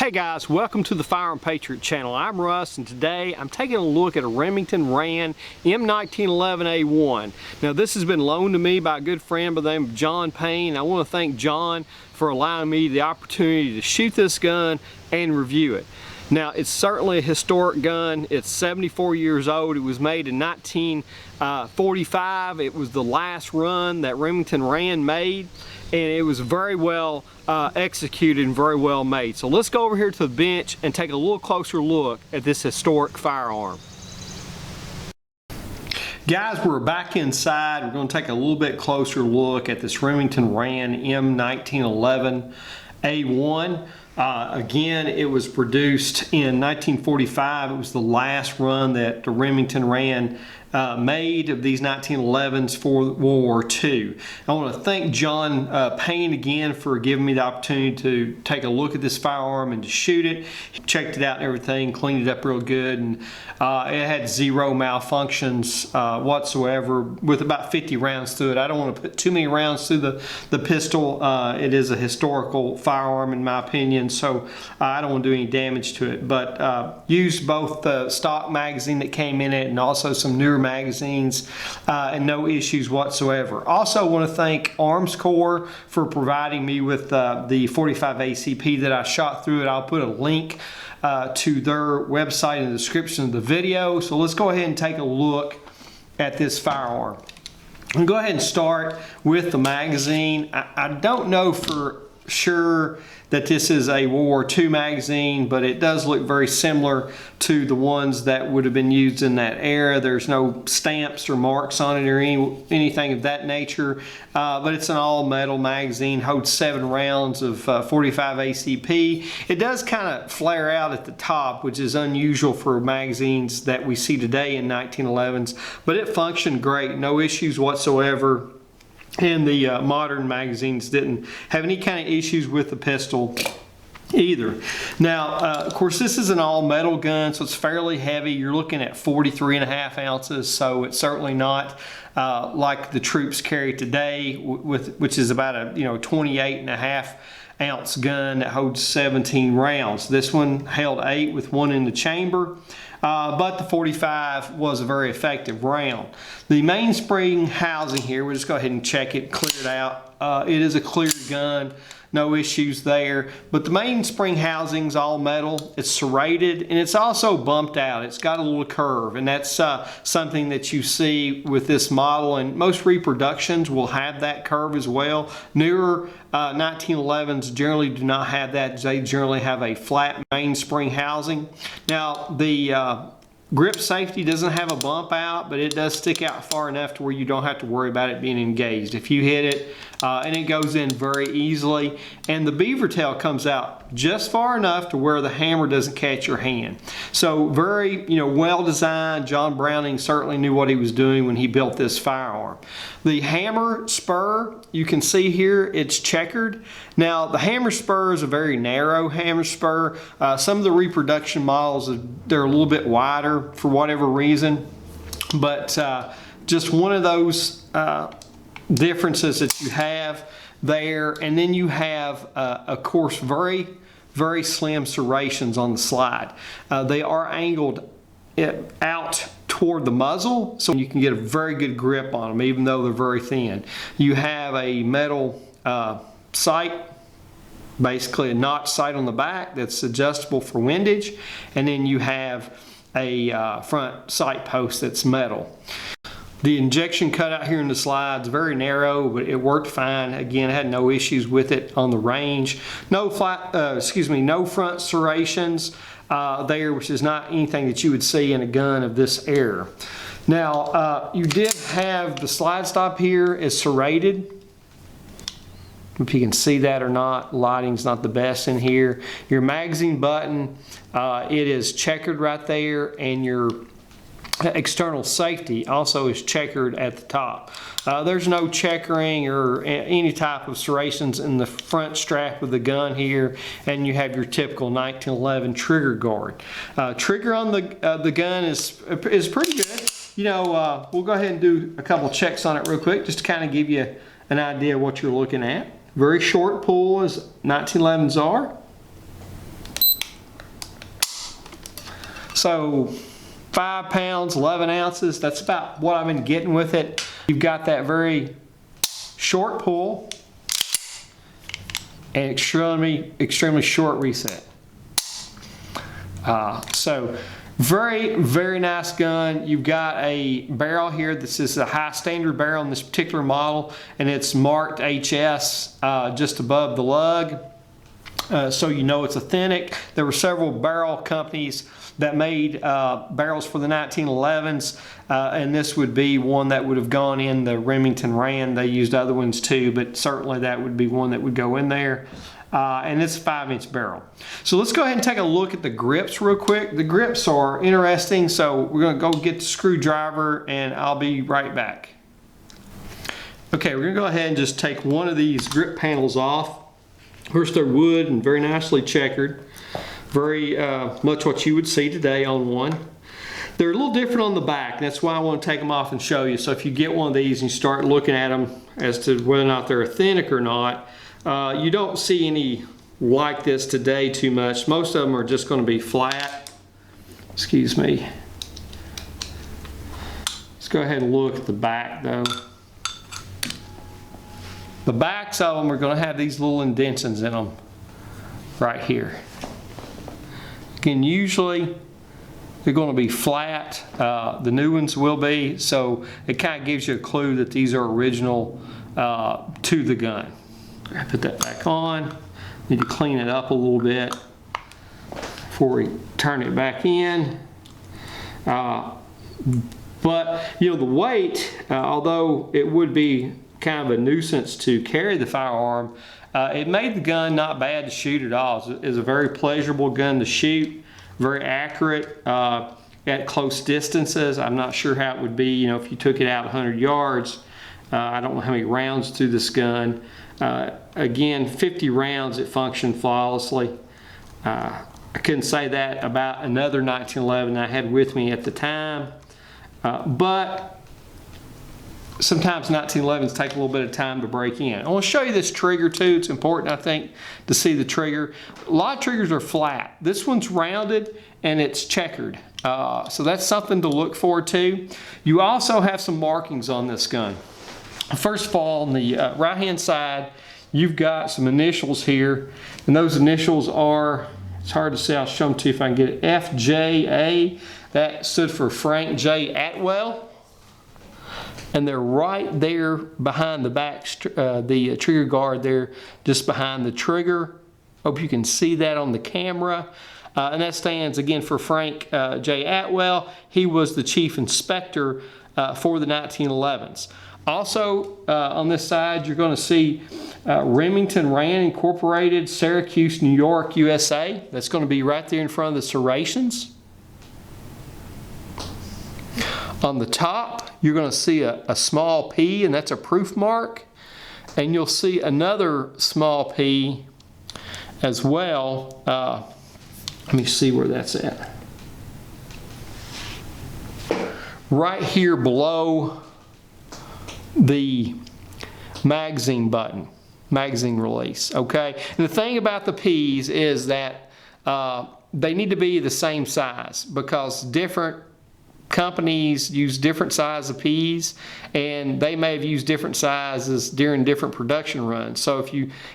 Hey guys, welcome to the Firearm Patriot channel. I'm Russ, and today I'm taking a look at a Remington Ran M1911A1. Now this has been loaned to me by a good friend by the name of John Payne. I want to thank John for allowing me the opportunity to shoot this gun and review it. Now it's certainly a historic gun. It's 74 years old. It was made in 1945. It was the last run that Remington Ran made, and it was very well executed and very well made. So let's go over here to the bench and take a little closer look at this historic firearm. Guys, we're back inside. We're going to take a little bit closer look at this Remington Ran M1911A1. Again, it was produced in 1945. It was the last run that the Remington Ran made of these 1911s for World War II. I want to thank John Payne again for giving me the opportunity to take a look at this firearm and to shoot it. He checked it out and everything, cleaned it up real good, and it had zero malfunctions whatsoever, with about 50 rounds through it. I don't want to put too many rounds through the pistol. It is a historical firearm in my opinion, so I don't want to do any damage to it, but used both the stock magazine that came in it and also some newer magazines, and no issues whatsoever. Also want to thank Arms Corps for providing me with the 45 ACP that I shot through it. I'll put a link to their website in the description of the video. So let's go ahead and take a look at this firearm. I'm going to go ahead and start with the magazine. I don't know for sure that this is a World War II magazine, but it does look very similar to the ones that would have been used in that era. There's no stamps or marks on it or anything of that nature, but it's an all metal magazine, holds 7 rounds of 45 ACP. It does kind of flare out at the top, which is unusual for magazines that we see today in 1911s, but it functioned great, no issues whatsoever. And the modern magazines didn't have any kind of issues with the pistol either. Now, of course, this is an all-metal gun, so it's fairly heavy. You're looking at 43.5 ounces, so it's certainly not like the troops carry today, which is about a 28.5 ounce gun that holds 17 rounds. This one held 8 with 1 in the chamber. But the 45 was a very effective round. The mainspring housing here, we'll just go ahead and check it, clear it out. It is a clear gun, no issues there. But the mainspring housing's all metal, it's serrated, and it's also bumped out. It's got a little curve, and that's something that you see with this model, and most reproductions will have that curve as well. Newer 1911s generally do not have that. They generally have a flat mainspring housing. Now, the grip safety doesn't have a bump out, but it does stick out far enough to where you don't have to worry about it being engaged. If you hit it, and it goes in very easily, and the beaver tail comes out just far enough to where the hammer doesn't catch your hand. So very, well designed. John Browning certainly knew what he was doing when he built this firearm. The hammer spur, you can see here, it's checkered. Now, the hammer spur is a very narrow hammer spur. Some of the reproduction models, they're a little bit wider for whatever reason, but just one of those differences that you have there. And then you have, of course, very, very slim serrations on the slide. They are angled out toward the muzzle, so you can get a very good grip on them, even though they're very thin. You have a metal sight, basically a notch sight on the back that's adjustable for windage, and then you have a front sight post that's metal. The injection cutout here in the slide is very narrow, but it worked fine. Again, I had no issues with it on the range. No front serrations there, which is not anything that you would see in a gun of this era. Now, you did have the slide stop here is serrated. If you can see that or not, lighting's not the best in here. Your magazine button, it is checkered right there, and your external safety also is checkered at the top. There's no checkering or any type of serrations in the front strap of the gun here, and you have your typical 1911 trigger guard. Trigger on the gun is pretty good. We'll go ahead and do a couple checks on it real quick just to kind of give you an idea of what you're looking at. Very short pull as 1911s are. So 5 pounds, 11 ounces, that's about what I've been getting with it. You've got that very short pull and extremely short reset. So very, very nice gun. You've got a barrel here. This is a high standard barrel in this particular model, and it's marked HS just above the lug. So you know it's authentic. There were several barrel companies that made barrels for the 1911s, and this would be one that would have gone in the Remington Ran. They used other ones too, but certainly that would be one that would go in there. And it's a 5-inch barrel. So let's go ahead and take a look at the grips real quick. The grips are interesting, so we're going to go get the screwdriver and I'll be right back. Okay, we're going to go ahead and just take one of these grip panels off. First, they're wood and very nicely checkered. Very much what you would see today on one. They're a little different on the back. That's why I want to take them off and show you. So if you get one of these and you start looking at them as to whether or not they're authentic or not, you don't see any like this today too much. Most of them are just going to be flat. Excuse me. Let's go ahead and look at the back though. The backs of them are going to have these little indentions in them right here. Again, usually they're going to be flat. The new ones will be, so it kind of gives you a clue that these are original to the gun. I put that back on. Need to clean it up a little bit before we turn it back in. But you know, the weight, although it would be kind of a nuisance to carry the firearm, it made the gun not bad to shoot at all. It's a very pleasurable gun to shoot, very accurate at close distances. I'm not sure how it would be, you know, if you took it out 100 yards. I don't know how many rounds through this gun. Again, 50 rounds, it functioned flawlessly. I couldn't say that about another 1911 I had with me at the time, but sometimes 1911s take a little bit of time to break in. I want to show you this trigger too. It's important, I think, to see the trigger. A lot of triggers are flat. This one's rounded and it's checkered. So that's something to look forward to. You also have some markings on this gun. First of all, on the right-hand side, you've got some initials here, and those initials are, it's hard to see, I'll show them to you if I can get it, FJA. That stood for Frank J. Atwell. And they're right there behind the back, the trigger guard there, just behind the trigger. Hope you can see that on the camera. And that stands again for Frank J. Atwell. He was the chief inspector for the 1911s. Also on this side, you're going to see Remington Ran Incorporated, Syracuse, New York, USA. That's going to be right there in front of the serrations. On the top, you're going to see a small P, and that's a proof mark. And you'll see another small P as well. Let me see where that's at. Right here below the magazine button, magazine release, okay? And the thing about the P's is that they need to be the same size, because different companies use different size of P's, and they may have used different sizes during different production runs. So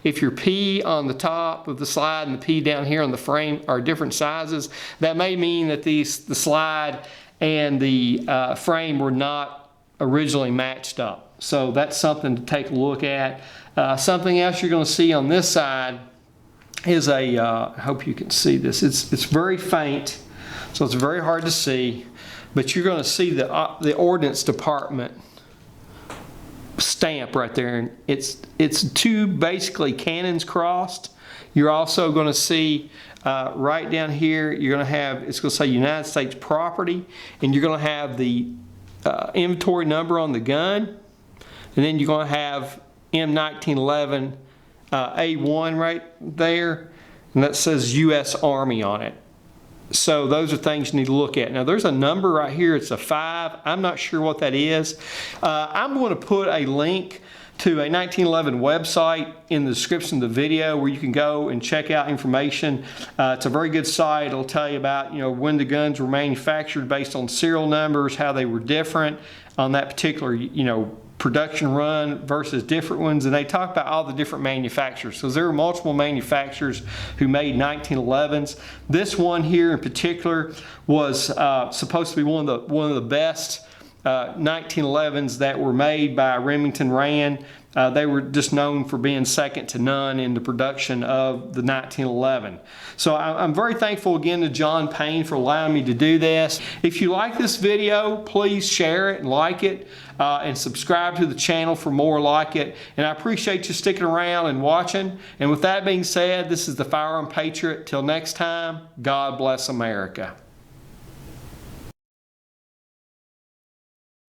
if your P on the top of the slide and the P down here on the frame are different sizes, that may mean that the slide and the frame were not originally matched up. So that's something to take a look at. Something else you're going to see on this side is I hope you can see this. It's very faint, so it's very hard to see. But you're going to see the Ordnance Department stamp right there. And it's two basically cannons crossed. You're also going to see right down here, you're going to have, it's going to say United States Property, and you're going to have the inventory number on the gun. And then you're going to have M1911 A1 right there, and that says U.S. Army on it. So those are things you need to look at. Now there's a number right here, it's a 5. I'm not sure what that is. I'm going to put a link to a 1911 website in the description of the video where you can go and check out information. It's a very good site. It'll tell you about, when the guns were manufactured based on serial numbers, how they were different on that particular, production run versus different ones, and they talk about all the different manufacturers. So there are multiple manufacturers who made 1911s. This one here in particular was supposed to be one of the best 1911s that were made by Remington Rand. They were just known for being second to none in the production of the 1911. So I'm very thankful again to John Payne for allowing me to do this. If you like this video, please share it and like it, and subscribe to the channel for more like it. And I appreciate you sticking around and watching. And with that being said, this is the Firearm Patriot. Till next time, God bless America.